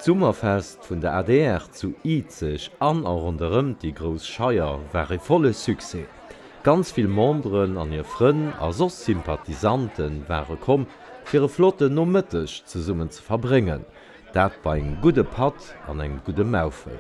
Sommerfest vun der ADR zu Izeg an a runëm die Gros Scheier war e volle Suse. Ganz vill Mombren an ihr Frënn a sos Sympathisanten wäre kom, fir e Flotte no Mëtteg ze summen ze verbringen, dat bei eng gute Pat an eng gute Maufel.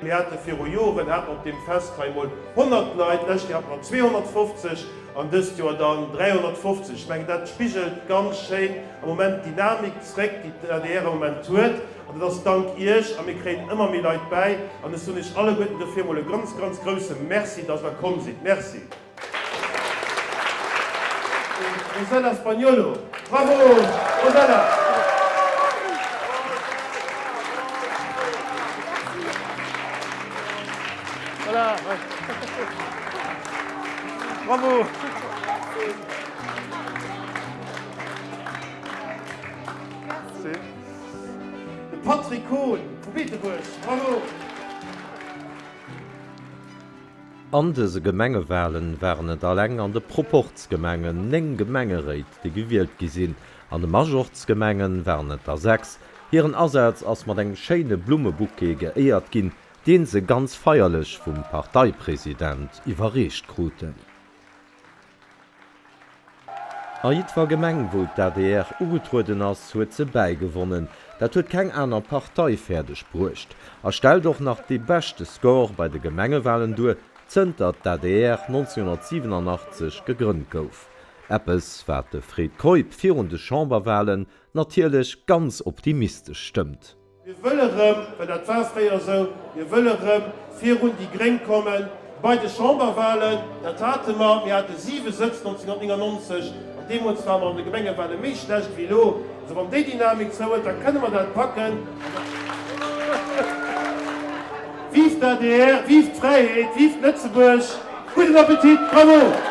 Wir hatten 4 Joren hat op dem Fest 100 Leute, letztes Jahr hat man 250 und dieses Jahr dann 350. Ich meine, das spiegelt ganz schön im Moment die Dynamik zurück, die der Moment tut. Und das ist dank ihr und wir kriegen immer mehr Leute bei. Und es tun nicht alle Guten dafür mal ein ganz, ganz großes Merci, dass wir gekommen sind. Merci. Und en Español. Bravo! Und dann. Voilà. Bravo. Merci. Patrick Kohn, Bietebusch, bravo. An dese Gemengewahlen wären et alleng an de Proportsgemengen eng Gemengeréit, déi gewielt gesinn. An de Majortsgemengen wären et 6. Hieren Ersatz ass mat eng schéine Blumebuke geéiert ginn, den se ganz feierlech vum Parteipräsident iwwerrecht kruten. Ait war Gemeng wo d'ADR ugetruden ass huet ze beigewonnen, dat huet keng aner Partei fertig bruecht. Stel doch nach de beste Score bei de Gemengewahlen due, zënnt dat d'ADR 1987 gegrünnt gouf. Eppes war de Fred Koip virunde Chamberwahlen natierlech ganz optimistisch stimmt. Wir wollen, weil das war früher so, wir wollen vier Runden die Gring kommen. Bei den Chamberwahlen, das hatten wir hatten 7 Sitze 1999 und dem uns waren wir in der Gemengewahl mehr schlecht wie lo. Also wenn die Dynamik so ist, dann können wir das packen. Vive der DR, vive Freiheit, vive Lützeburg, guten Appetit, bravo!